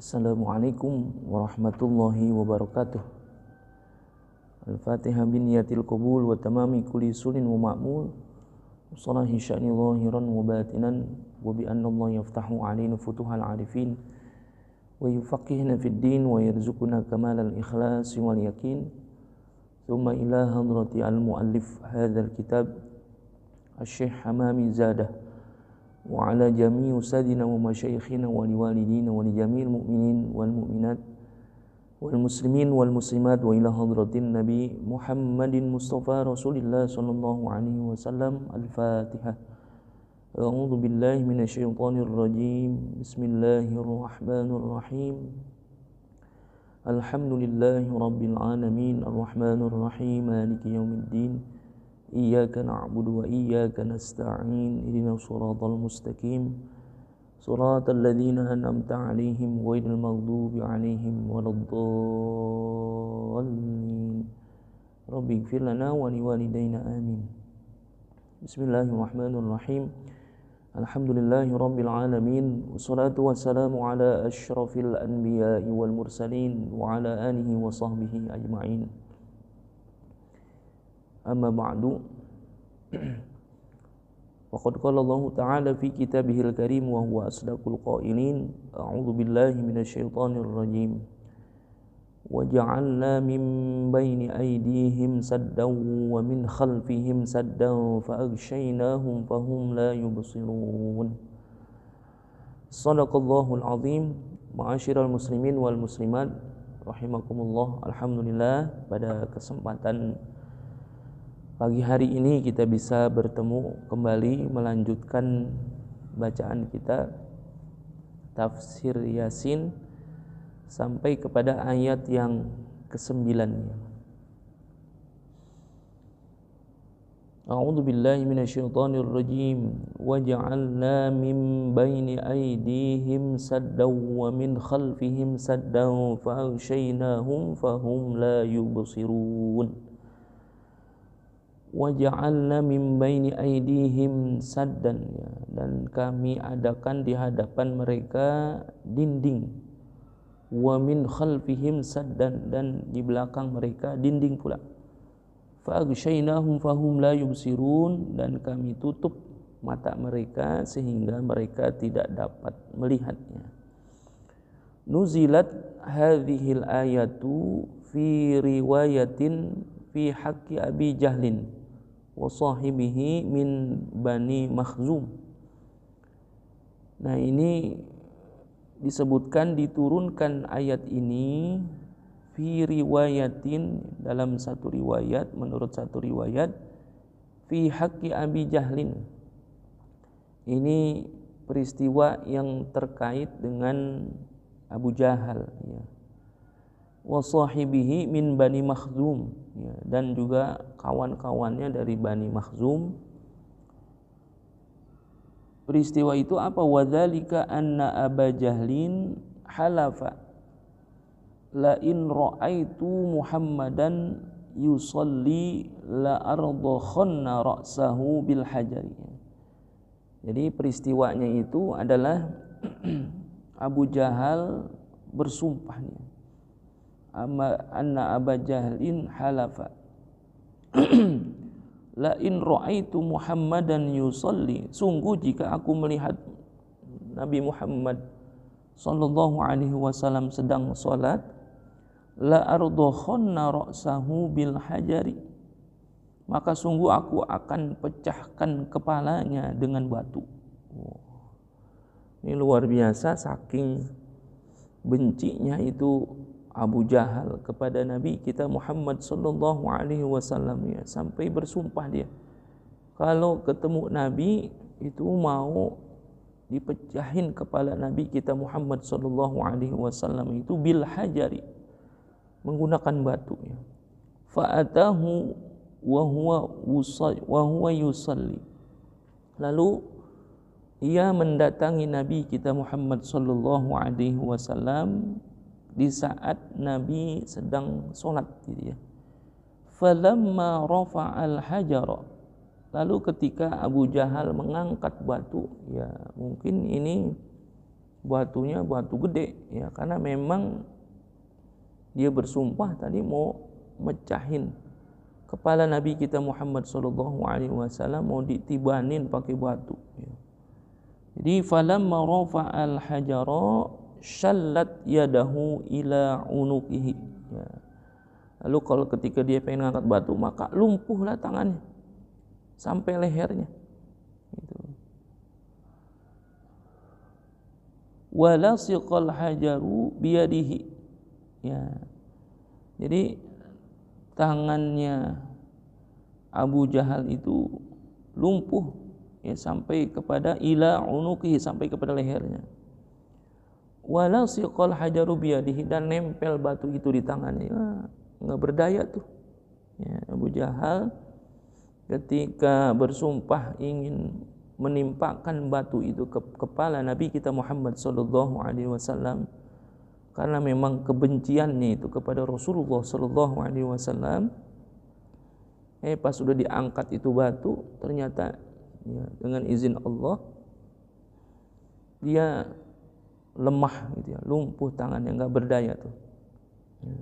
Assalamualaikum warahmatullahi wabarakatuh. Al-Fatihah biniyatil qabul wa tamami kulli sulin wa ma'mul. Salahi sya'ni zahiran wa batinan wa bi anna Allah yaftahu alaina futuhal arifin wa yufaqihna fid din wa yarzuquna kamalal ikhlas wal yaqin. Thumma ila hadrati al-muallif hadzal kitab Asy-Syaikh Hamami Zadah wa ala jami'i usadina wa masyayikhina wa liwalidina wa li jami'il mu'minin wal mu'minat wal muslimin wal muslimat wa ila hadratin Nabi Muhammadin Mustafa Rasulillah sallallahu alaihi wasallam. Al-Fatihah. A'udzu billahi minasyaitonir rajim. Bismillahirrahmanirrahim. Alhamdulillahi rabbil alamin arrahmanir rahim maliki yaumiddin. Iyyaka na'budu wa iyyaka nasta'in ihdinas siratal mustaqim siratal ladzina an'amta 'alaihim ghairil maghdubi 'alaihim waladdallin. Rabbi ighfir lana wa liwalidayna amin. Bismillahirrahmanirrahim. Alhamdulillahi rabbil alamin wassalatu wassalamu ala asyrafil anbiya'i wal mursalin wa ala alihi wa sahbihi ajma'in. Amma ba'du. Waqad qala Allah Ta'ala fi kitabihil karim wa huwa asdaqul qailin. A'udzu billahi minasyaitonir rajim. Wa ja'alna min baini aydihim saddan wa min khalfihim saddan fa aghshaynahum fahum la yubsirun. Shadaqallahul azim. Ma'asyiral muslimin wal muslimat rahimakumullah. Alhamdulillah, pada kesempatan pagi hari ini kita bisa bertemu kembali melanjutkan bacaan kita tafsir Yasin sampai kepada ayat yang ke-9. A'udzu billahi minasyaitonir rajim. Wa ja'alna min baini aydihim saddan wa min khalfihim saddan fa aghshaynahum fahum la yubsirun. Waja'alna min baini aydihim saddan, dan kami adakan di hadapan mereka dinding, wa min khalfihim saddan, dan di belakang mereka dinding pula. Fa aghshaynahum fahum la yubsirun, dan kami tutup mata mereka sehingga mereka tidak dapat melihatnya. Nuzilat hadhil ayatu fi riwayatin fi haqqi Abi Jahlin wa sahibihi min Bani Makhzum. Nah, ini disebutkan diturunkan ayat ini fi riwayatin, dalam satu riwayat, menurut satu riwayat, fi haqqi Abi Jahlin. Ini peristiwa yang terkait dengan Abu Jahal, ya. Wa sahibihi min Bani Makhzum, ya, dan juga kawan-kawannya dari Bani Makhzum. Peristiwa itu apa? Wadzalika anna Aba Jahlin halafa la in ra'aitu Muhammadan yusalli la ardakhanna ra'sahu bil hajari. Jadi peristiwanya itu adalah Abu Jahal bersumpahnya, anna Aba Jahlin halafa la in ra'aitu Muhammadan yusalli, sungguh jika aku melihat Nabi Muhammad sallallahu alaihi wasallam sedang salat, la ardakhanna ra'sahu bil hajari, maka sungguh aku akan pecahkan kepalanya dengan batu. Ini luar biasa, saking bencinya itu Abu Jahal kepada Nabi kita Muhammad sallallahu alaihi wasallam, ya, sampai bersumpah dia kalau ketemu Nabi itu mau dipecahin kepala Nabi kita Muhammad sallallahu alaihi wasallam itu bil hajari, menggunakan batu, ya. Fa atahu wa huwa yusalli, lalu ia mendatangi Nabi kita Muhammad sallallahu alaihi wasallam di saat Nabi sedang sholat, gitu ya. Falamma rafa'al hajara, lalu ketika Abu Jahal mengangkat batu, ya mungkin ini batunya batu gede ya, karena memang dia bersumpah tadi mau mecahin kepala Nabi kita Muhammad sallallahu alaihi wasallam, mau ditibanin pakai batu ya. Jadi falamma rafa'al hajara shallat yadahu ila unuqihi ya. Lalu kalau ketika dia pengen angkat batu, maka lumpuhlah tangannya sampai lehernya gitu. Wala siqal hajaru biyadihi ya. Jadi tangannya Abu Jahal itu lumpuh ya, sampai kepada ila unuqihi, sampai kepada lehernya. Wala siqal hajaru biyadihi, dan nempel batu itu di tangannya. Nggak berdaya tuh ya, Abu Jahal ketika bersumpah ingin menimpakan batu itu ke kepala Nabi kita Muhammad sallallahu alaihi wasallam, karena memang kebenciannya itu kepada Rasulullah sallallahu alaihi wasallam. Pas sudah diangkat itu batu, ternyata ya, dengan izin Allah dia lemah gitu ya, lumpuh tangannya, nggak berdaya tuh ya.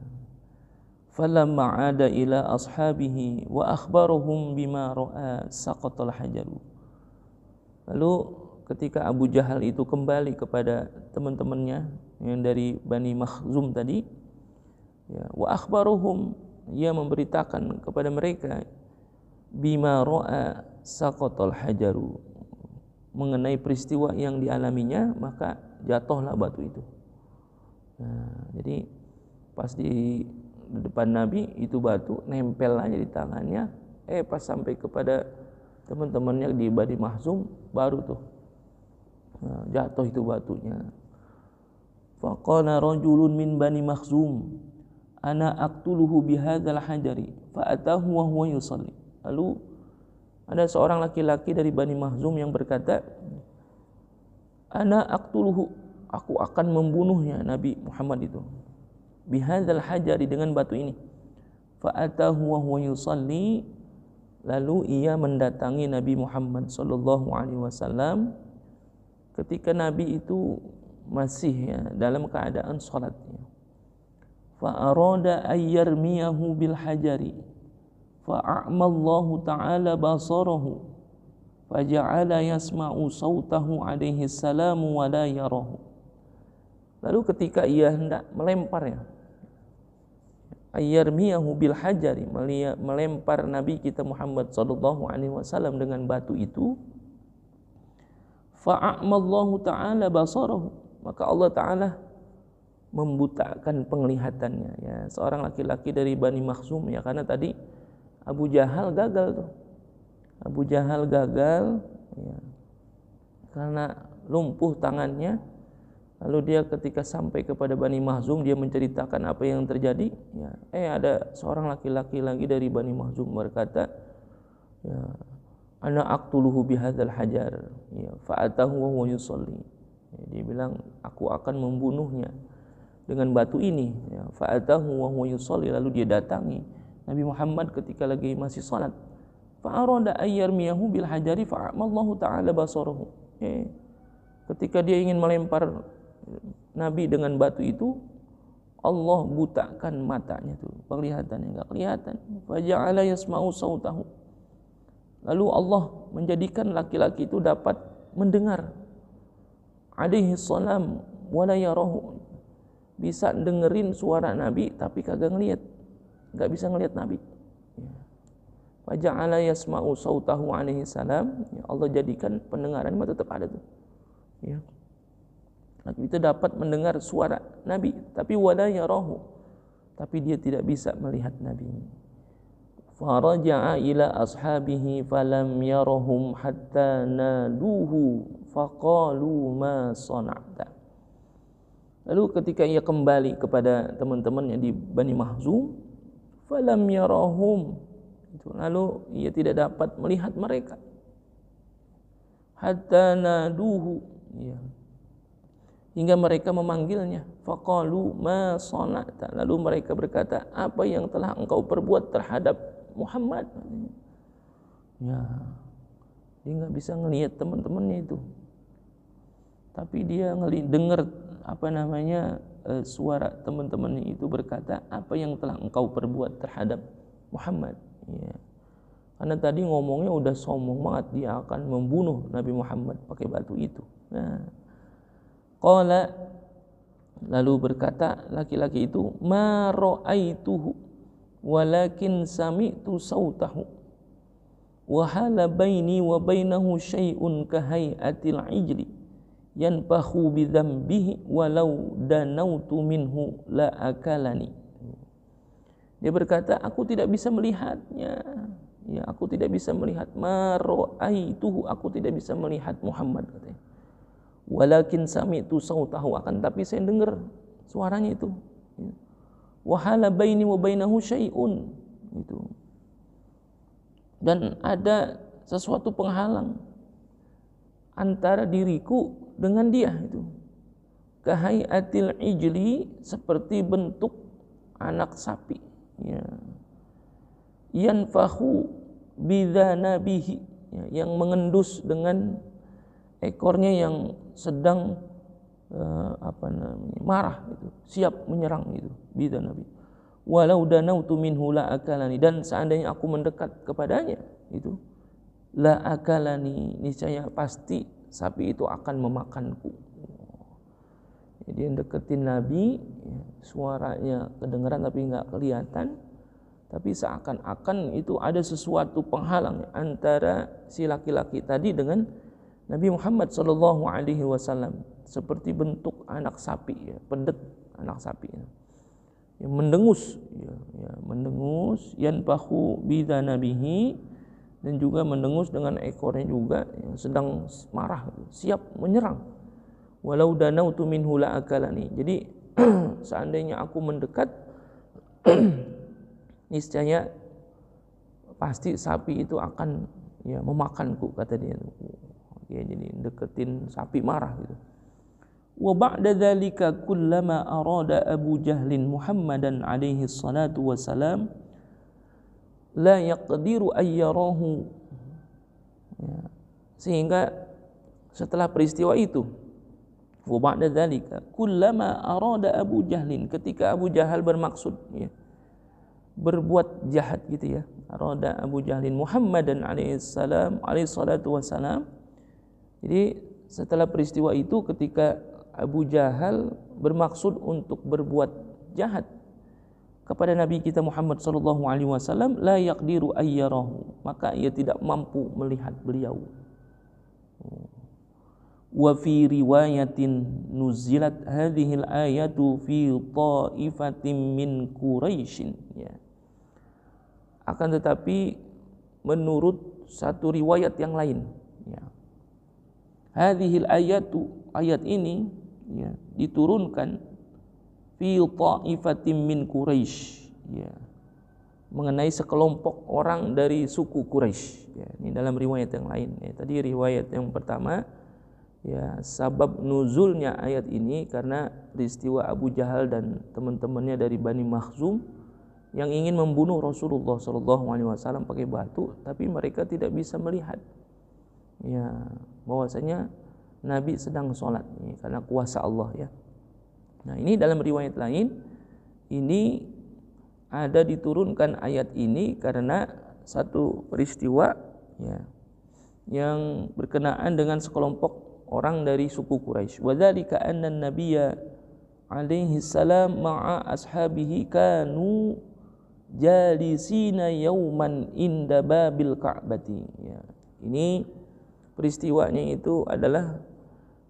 Falamma ada ila ashabihi wa akhbaruhum bima ra'a saqatal hajaru. Lalu ketika Abu Jahal itu kembali kepada teman-temannya yang dari Bani Makhzum tadi ya, wa akhbaruhum, ia memberitakan kepada mereka bima ra'a saqatal hajaru, mengenai peristiwa yang dialaminya, maka jatuhlah batu itu. Nah, jadi pas di depan Nabi itu batu nempel aja di tangannya. Pas sampai kepada teman-temannya di Bani Makhzum, baru tuh jatuh itu batunya. Faqala rajulun min Bani Makhzum ana aqtuluhu bihadzal hajari fa atahu wa huwa yusalli. Lalu ada seorang laki-laki dari Bani Makhzum yang berkata, ana aqtuluhu, aku akan membunuhnya Nabi Muhammad itu, bihadzal hajari, dengan batu ini. Fa atahu wa huwa yusalli, lalu ia mendatangi Nabi Muhammad sallallahu alaihi wasallam ketika Nabi itu masih ya, dalam keadaan salat. Fa arada ayyarmiyahu bil hajari fa a'mallahu ta'ala basarahu faja'ala yasma'u sautahu alaihi salamu wa la yarahu. Lalu ketika ia hendak melempar ya, ayyarmiyahu bil hajari, melempar Nabi kita Muhammad sallallahu alaihi wasallam dengan batu itu, fa'amallahu ta'ala basarahu, maka Allah Ta'ala membutakan penglihatannya ya, seorang laki-laki dari Bani Makhzum ya, karena tadi Abu Jahal gagal tuh. Abu Jahal gagal ya, karena lumpuh tangannya. Lalu dia ketika sampai kepada Bani Makhzum, dia menceritakan apa yang terjadi ya. Ada seorang laki-laki lagi dari Bani Makhzum berkata ya, ana aqtuluhu bihadzal hajar ya, fa atahu wa huwa yusalli ya, dia bilang aku akan membunuhnya dengan batu ini ya, fa atahu wa huwa yusalli, lalu dia datangi Nabi Muhammad ketika lagi masih salat. Fa arada ayyarmiyahu bil hajari fa amallahu ta'ala basarahu ya, ketika dia ingin melempar Nabi dengan batu itu, Allah butakan matanya tuh, penglihatannya enggak kelihatan. Faja'ala yasma'u sautahu, lalu Allah menjadikan laki-laki itu dapat mendengar alaihi salam wala yarahu, bisa dengerin suara Nabi tapi kagak ngelihat, enggak bisa ngelihat Nabi. Faja'ala yasma'u sautahu alaihi salam, Allah jadikan pendengaran mah tetap ada tuh ya. Nabi itu dapat mendengar suara Nabi, tapi wala yarahu, tapi dia tidak bisa melihat Nabi. Faraja'a ila ashabihi falam yarahum hatta naduhu faqalu ma sana'ta. Lalu ketika ia kembali kepada teman-temannya di Bani Makhzum, falam yarahum, lalu ia tidak dapat melihat mereka. Hatta naduhu ya, hingga mereka memanggilnya. Faqalu ma sana'ta, lalu mereka berkata, apa yang telah engkau perbuat terhadap Muhammad ya. Dia nggak bisa ngelihat teman-temannya itu Tapi dia dengar suara teman-temannya itu berkata, apa yang telah engkau perbuat terhadap Muhammad? Ya. Karena tadi ngomongnya udah sombong banget, dia akan membunuh Nabi Muhammad pakai batu itu. Nah, qala, lalu berkata laki-laki itu, ma ra'aituhu walakin sami'tu sautahu wa hala baini wa bainahu syai'un kahai'atil ijli yanfahu bidzambihi walau danautu minhu la akalani. Dia berkata, aku tidak bisa melihatnya. Ya, aku tidak bisa melihat ma ra'aituhu, aku tidak bisa melihat Muhammad katanya. Walakin sami'tu sautahu, akan tapi saya dengar suaranya itu. Wa hala baini wa bainahu syai'un, itu. Dan ada sesuatu penghalang antara diriku dengan dia itu. Kahai'atil ijli, seperti bentuk anak sapi. Ya. Yanfahu bidzanabihi, ya, yang mengendus dengan ekornya yang sedang marah itu, siap menyerang itu, bidzanabi. Walau danautu minhu la akalani, dan seandainya aku mendekat kepadanya itu, la akalani, niscaya pasti sapi itu akan memakanku. Jadi deketin Nabi, suaranya kedengaran tapi nggak kelihatan, tapi seakan-akan itu ada sesuatu penghalang antara si laki-laki tadi dengan Nabi Muhammad sallallahu alaihi wasallam, seperti bentuk anak sapi, ya, pendet anak sapi, ya, yang mendengus, ya, mendengus, yanfahu bidzanabihi, dan juga mendengus dengan ekornya juga yang sedang marah, siap menyerang. Walau danautu minhu la akalani. Jadi seandainya aku mendekat, niscaya pasti sapi itu akan, ya, memakanku, kata dia. Ya, jadi deketin sapi marah gitu. Wa ba'da dzalika kullama arada Abu Jahlin Muhammadan alaihi salatu wassalam la yaqdiru ayyarahu. Ya. Sehingga setelah peristiwa itu, wa ba'da dzalika kullama arada Abu Jahlin, ketika Abu Jahal bermaksud, ya, berbuat jahat gitu, ya, arada Abu Jahlin Muhammadan alaihi salatu wassalam. Jadi setelah peristiwa itu, ketika Abu Jahal bermaksud untuk berbuat jahat kepada Nabi kita Muhammad sallallahu alaihi wasallam, la yaqdiru ayyarahu, maka ia tidak mampu melihat beliau. Wa fi riwayatin nuzilat hadhil ayatu fi ta'ifatin min Quraisy, ya. Akan tetapi menurut satu riwayat yang lain, ya, hadhil ayatu, ayat ini, ya, diturunkan fi ta'ifatin min Quraisy, ya, mengenai sekelompok orang dari suku Quraisy, ya. Ini dalam riwayat yang lain, ya. Tadi riwayat yang pertama, ya, sabab nuzulnya ayat ini karena peristiwa Abu Jahal dan teman-temannya dari Bani Makhzum yang ingin membunuh Rasulullah SAW pakai batu, tapi mereka tidak bisa melihat, ya, bahwasanya Nabi sedang sholat, ya, karena kuasa Allah, ya. Nah, ini dalam riwayat lain, ini ada diturunkan ayat ini karena satu peristiwa, ya, yang berkenaan dengan sekelompok orang dari suku Quraisy. Wa dzalika anna an-nabiyya alaihi salam ma'a ashabihi kanu jalisina yauman inda babil ka'bati, ya. Ini peristiwanya itu adalah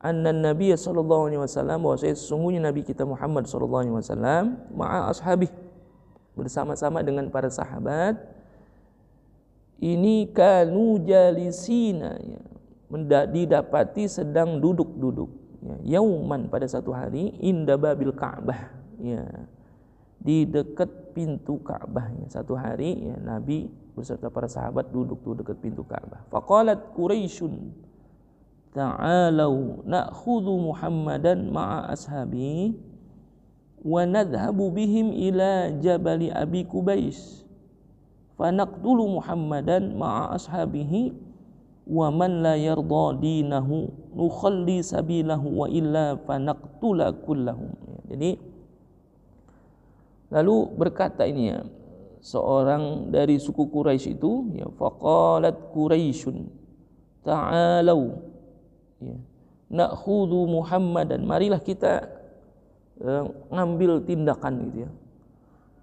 anna nabiyya sallallahu alaihi wasallam, bahwa sesungguhnya Nabi kita Muhammad sallallahu alaihi wasallam ma'a ashabih, bersama-sama dengan para sahabat, ini kanu jalisina, ya, didapati sedang duduk-duduk, ya, yauman, pada satu hari, inda babil Ka'bah, ya, di dekat pintu Ka'bah, ya. Satu hari, ya, Nabi beserta para sahabat duduk tuh dekat pintu Ka'bah. Faqalat Quraisyun ta'alau na'khudhu Muhammadan ma'a ashabi wa nadhhabu bihim ila jabali Abi Kubais fa naqtulu Muhammadan ma'a ashabihi wa man la yarda dinahu nukhalli sabilahu wa illa fanaqtula kullahum. Jadi lalu berkata ini ya, seorang dari suku Quraisy itu ya, faqalat Quraisyun ta'alau ya, na'khudhu Muhammadan, marilah kita ngambil tindakan gitu ya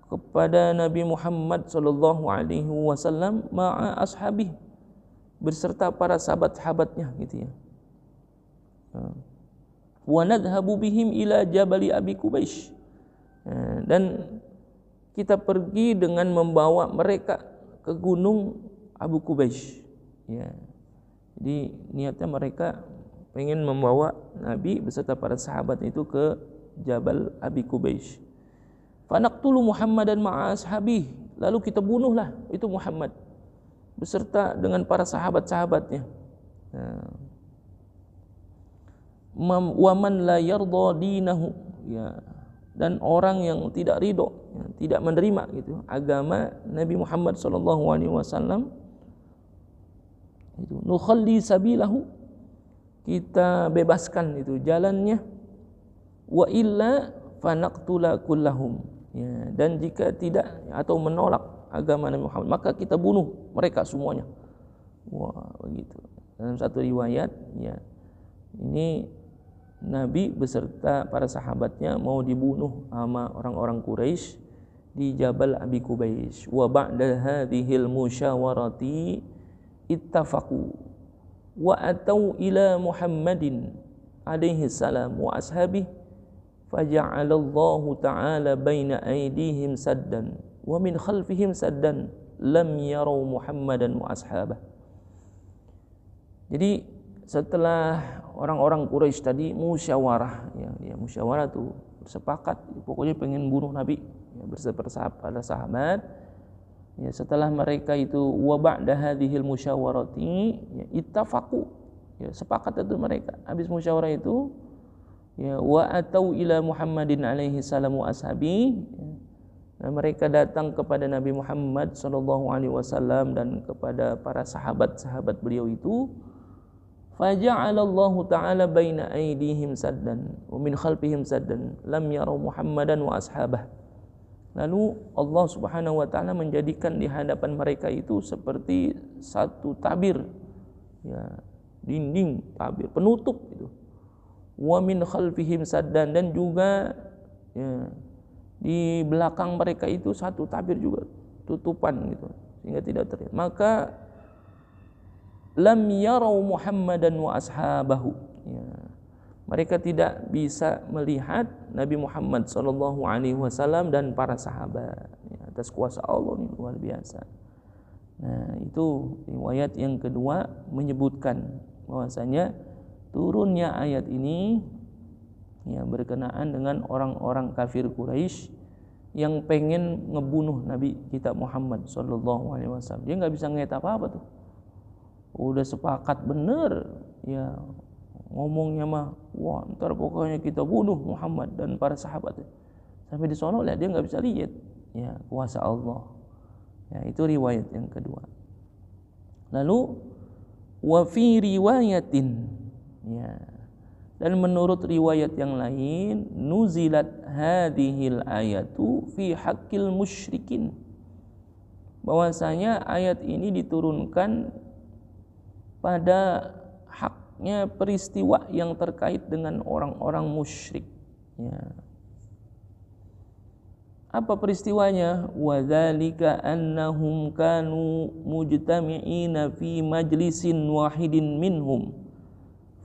kepada Nabi Muhammad sallallahu alaihi wasallam ma'a ashabih, beserta para sahabat-sahabatnya gitu ya. Wa nadhhabu bihim ila jabali Abi Qubaish, dan kita pergi dengan membawa mereka ke gunung Abu Qubaish ya. Jadi niatnya mereka pengen membawa Nabi beserta para sahabat itu ke Jabal Abi Qubaish. Fanaqtulu Muhammadan ma'a ashabih, lalu kita bunuhlah itu Muhammad beserta dengan para sahabat-sahabatnya. Wa man la yarda dinahu ya, dan orang yang tidak ridho ya, tidak menerima gitu agama Nabi Muhammad sallallahu alaihi wasallam itu nukhalli sabilahu, kita bebaskan itu jalannya, wa illa fanaqtula kullahum ya, dan jika tidak atau menolak agama Nabi Muhammad maka kita bunuh mereka semuanya. Wah, begitu. Dalam satu riwayat ya, ini Nabi beserta para sahabatnya mau dibunuh sama orang-orang Quraisy di Jabal Abi Qubaish. Wa ba'da hadhil musyawarati ittafaqu wa atau ila Muhammadin alaihi salam wa ashabihi faja'alallahu ta'ala baina aydihim saddan wa min khalfihim saddan lam yarau Muhammadan wa ashabah. Jadi setelah orang-orang Quraisy tadi musyawarah ya, musyawarah tuh bersepakat pokoknya pengen bunuh Nabi ya, bersama para sahabat ya, setelah mereka itu wa ba'da hadhil musyawarati ya, ittafaqu ya, sepakat itu mereka habis musyawarah itu ya, wa atau ila Muhammadin alaihi salam wa ashabi ya, nah, mereka datang kepada Nabi Muhammad sallallahu alaihi wasallam dan kepada para sahabat-sahabat beliau itu, faja'alallahu ta'ala baina aydihim saddan wa min khalfihim saddan lam yarau Muhammadan wa ashabah. Lalu Allah Subhanahu wa taala menjadikan di hadapan mereka itu seperti satu tabir ya, dinding tabir penutup itu. Wa min khalfihim saddan, dan juga ya, di belakang mereka itu satu tabir juga tutupan gitu sehingga tidak terlihat. Maka lam yarau Muhammadan wa ashabahu ya, mereka tidak bisa melihat Nabi Muhammad sallallahu alaihi wasallam dan para sahabat ya, atas kuasa Allah ini luar biasa. Nah, itu riwayat yang kedua menyebutkan bahwasanya turunnya ayat ini ya, berkenaan dengan orang-orang kafir Quraisy yang pengen ngebunuh Nabi kita Muhammad sallallahu alaihi wasallam. Dia enggak bisa ngelihat apa-apa tuh. Udah sepakat bener ya, ngomongnya mah wah ntar pokoknya kita bunuh Muhammad dan para sahabat. Sampai di sono dia enggak bisa lihat ya, kuasa Allah. Ya, itu riwayat yang kedua. Lalu wa fi riwayatin ya, dan menurut riwayat yang lain nuzilat hadhil ayatu fi haqqil musyrikin, bahwasanya ayat ini diturunkan pada haknya peristiwa yang terkait dengan orang-orang musyrik ya. Apa peristiwanya? Wa dzalika annahum kanu mujtami'ina fi majlisin wahidin minhum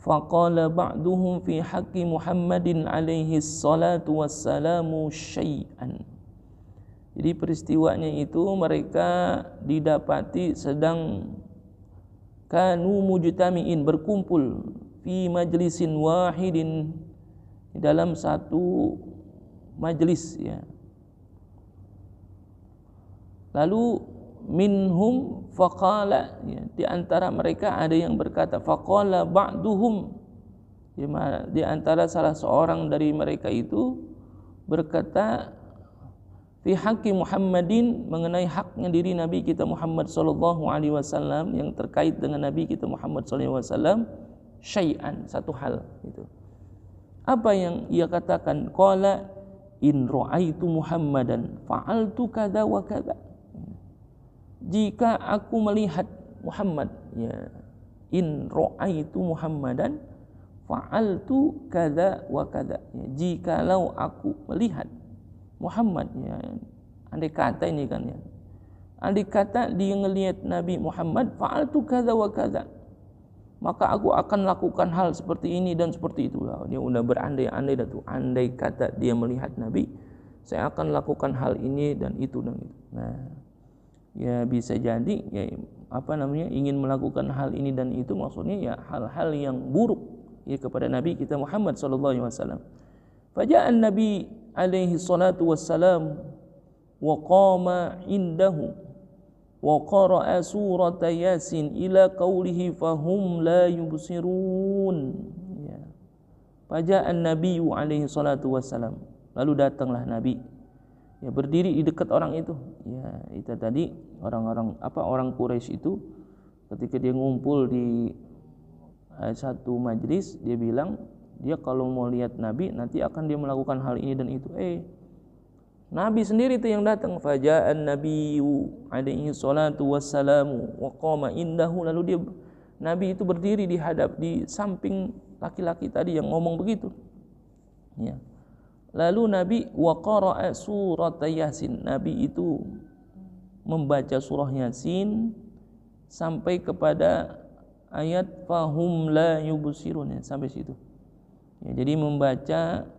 faqala ba'duhum fi haqqi Muhammadin alaihi salatu wassalamu syai'an. Jadi peristiwanya itu mereka didapati sedang kanu mujtami'in, berkumpul fi majlisin wahidin, dalam satu majlis ya. Lalu minhum faqala ya, di antara mereka ada yang berkata faqala ba'duhum, di antara salah seorang dari mereka itu berkata fi haqqi Muhammadin, mengenai haknya diri Nabi kita Muhammad sallallahu alaihi wasallam, yang terkait dengan Nabi kita Muhammad sallallahu alaihi wasallam, syai'an, satu hal itu. Apa yang ia katakan? Qala in ra'aitu Muhammadan fa'altu kadza wa kadza. Jika aku melihat Muhammad, ya, in ra'aitu Muhammadan fa'altu kadza wa kadza. Ya, jikalau aku melihat Muhammad, ya, andai kata ini kan, ya, andai kata dia ngelihat Nabi Muhammad, fa'altu kadza wa kadza, maka aku akan lakukan hal seperti ini dan seperti itu. Dia udah berandai-andai dah tuh. Andai kata dia melihat Nabi, saya akan lakukan hal ini dan itu dan itu. Nah, ya bisa jadi, ya, ingin melakukan hal ini dan itu, maksudnya ya hal-hal yang buruk, ya, kepada Nabi kita Muhammad sallallahu alaihi wasallam. Faja'an Nabi alaihi salatu wassalam wa qama indahu wa qara'a surata Yasin ila qawlihi fahum la yubsirun. Ya. Faja'an Nabi alaihi salatu wassalam, lalu datanglah Nabi, ya, berdiri di dekat orang itu. Ya, itu tadi orang Quraisy itu ketika dia ngumpul di satu majlis, dia bilang dia kalau mau lihat Nabi nanti akan dia melakukan hal ini dan itu. Nabi sendiri itu yang datang. Faja'an Nabiyyu alaihi salatu wassalamu wa qama indahu, lalu Nabi itu berdiri di samping laki-laki tadi yang ngomong begitu. Ya. Lalu Nabi wa qara'a surat Yasin, Nabi itu membaca surah Yasin sampai kepada ayat fahum la yubsirun, ya, sampai situ. Ya, jadi membaca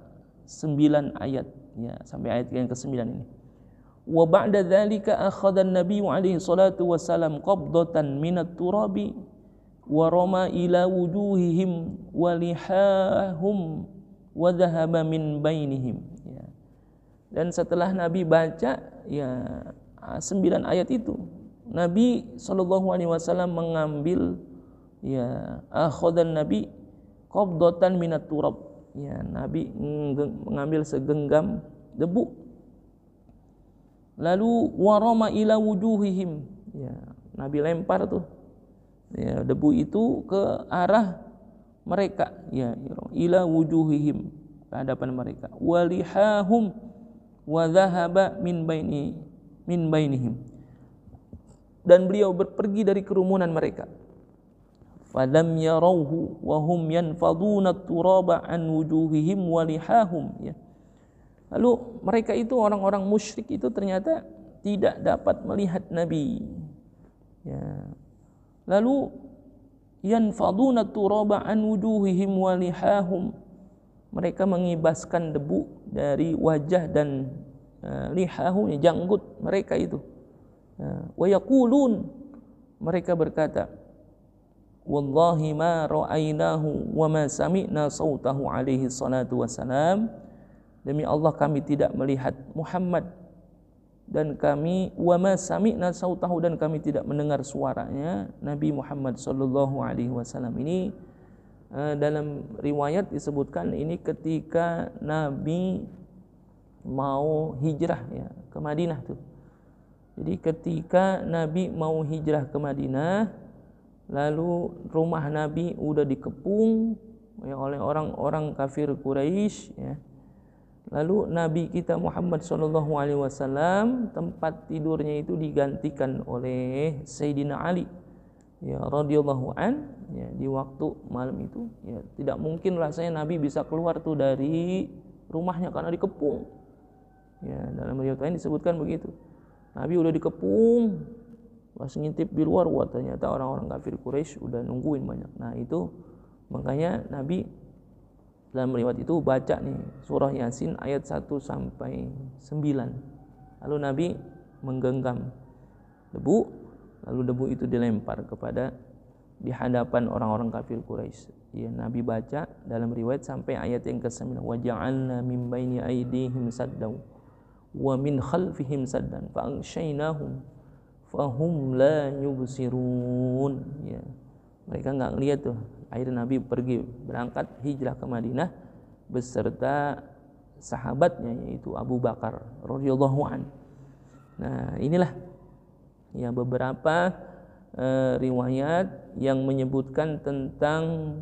9 ayat, ya, sampai ayat yang ke-9 ini. Wa ba'da dzalika akhadha an-nabiy alaihi salatu wassalam qabdatan minat turabi wa rama ila wujuhihim wa lihahum wa dhahaba min bainihim. Ya. Dan setelah Nabi baca, ya, 9 ayat itu, Nabi sallallahu alaihi wasallam mengambil, ya, akhadha an-nabi qabdatan minat turab, ya, Nabi mengambil segenggam debu, lalu warama ila wujuhihim, ya, Nabi lempar tuh, ya, debu itu ke arah mereka, ya, ila wujuhihim, ke hadapan mereka, walihahum wa dhahaba min bainihim, dan beliau pergi dari kerumunan mereka. Falam yarauhu wa hum yanfaduna at-turaba an wujuhihim wa lihahum, ya. Lalu mereka itu, orang-orang musyrik itu, ternyata tidak dapat melihat Nabi, ya. Lalu yanfaduna at-turaba an wujuhihim wa lihahum, mereka mengibaskan debu dari wajah dan lihahum, janggut mereka itu. Wa yaqulun, mereka berkata, wallahi ma ra'ainahu wa ma sami'na sautahu alaihi salatu wassalam, demi Allah kami tidak melihat Muhammad, dan kami wa ma sami'na sautahu, dan kami tidak mendengar suaranya Nabi Muhammad sallallahu alaihi wasallam. Ini dalam riwayat disebutkan ini ketika Nabi mau hijrah, ya, ke Madinah tuh. Jadi ketika Nabi mau hijrah ke Madinah, lalu rumah Nabi udah dikepung, ya, oleh orang-orang kafir Quraisy, ya. Lalu Nabi kita Muhammad sallallahu alaihi wasallam tempat tidurnya itu digantikan oleh Sayyidina Ali, ya, radhiyallahu an, ya, di waktu malam itu, ya, tidak mungkin rasanya Nabi bisa keluar tuh dari rumahnya karena dikepung. Ya, dalam riwayat lain disebutkan begitu. Nabi udah dikepung, pas ngintip di luar, wah, ternyata orang-orang kafir Quraisy udah nungguin banyak. Nah, itu makanya Nabi dalam riwayat itu baca nih surah Yasin ayat 1 sampai 9. Lalu Nabi menggenggam debu, lalu debu itu dilempar di hadapan orang-orang kafir Quraisy. Ya, Nabi baca dalam riwayat sampai ayat yang ke-9, wa ja'alna min baini aydihim saddan wa min khalfihim saddan fa aghshaynahum fahum la yubsirun. Ya, mereka enggak ngelihat tuh. Akhirnya Nabi berangkat hijrah ke Madinah beserta sahabatnya yaitu Abu Bakar radhiyallahu an. Nah, inilah ya beberapa riwayat yang menyebutkan tentang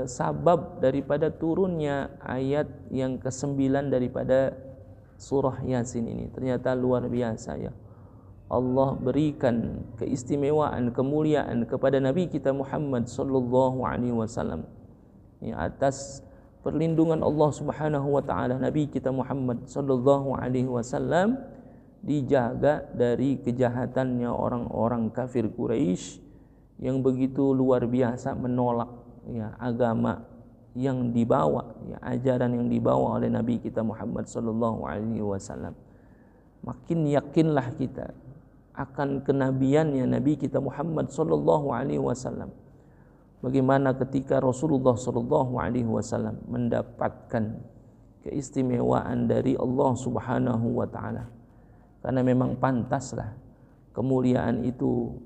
sabab daripada turunnya ayat yang ke-9 daripada surah Yasin ini. Ternyata luar biasa ya. Allah berikan keistimewaan, kemuliaan kepada Nabi kita Muhammad sallallahu alaihi wasallam. Ya, atas perlindungan Allah Subhanahu wa taala, Nabi kita Muhammad sallallahu alaihi wasallam dijaga dari kejahatannya orang-orang kafir Quraisy yang begitu luar biasa menolak ya agama yang dibawa, ya ajaran yang dibawa oleh Nabi kita Muhammad sallallahu alaihi wasallam. Makin yakinlah kita akan kenabiannya Nabi kita Muhammad sallallahu alaihi wasallam. Bagaimana ketika Rasulullah sallallahu alaihi wasallam mendapatkan keistimewaan dari Allah Subhanahu wa taala. Karena memang pantaslah kemuliaan itu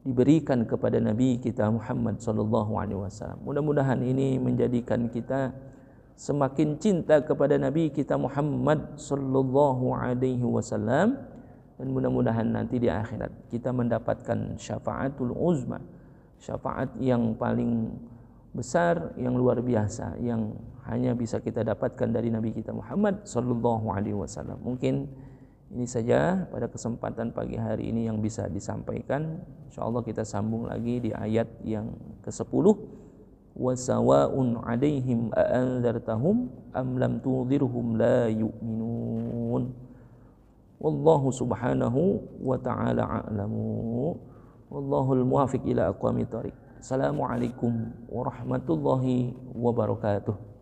diberikan kepada Nabi kita Muhammad sallallahu alaihi wasallam. Mudah-mudahan ini menjadikan kita semakin cinta kepada Nabi kita Muhammad sallallahu alaihi wasallam. Dan mudah-mudahan nanti di akhirat kita mendapatkan syafaatul uzma, syafaat yang paling besar, yang luar biasa, yang hanya bisa kita dapatkan dari Nabi kita Muhammad sallallahu alaihi wasallam. Mungkin ini saja pada kesempatan pagi hari ini yang bisa disampaikan. Insyaallah kita sambung lagi di ayat yang ke-10. Wasawa'un 'alaihim a'anzartahum am lam tunzirhum la yu'minun. Wallahu subhanahu wa ta'ala a'lamu. Wallahul muwafiq ila aqwamit thoriq. Assalamualaikum warahmatullahi wabarakatuh.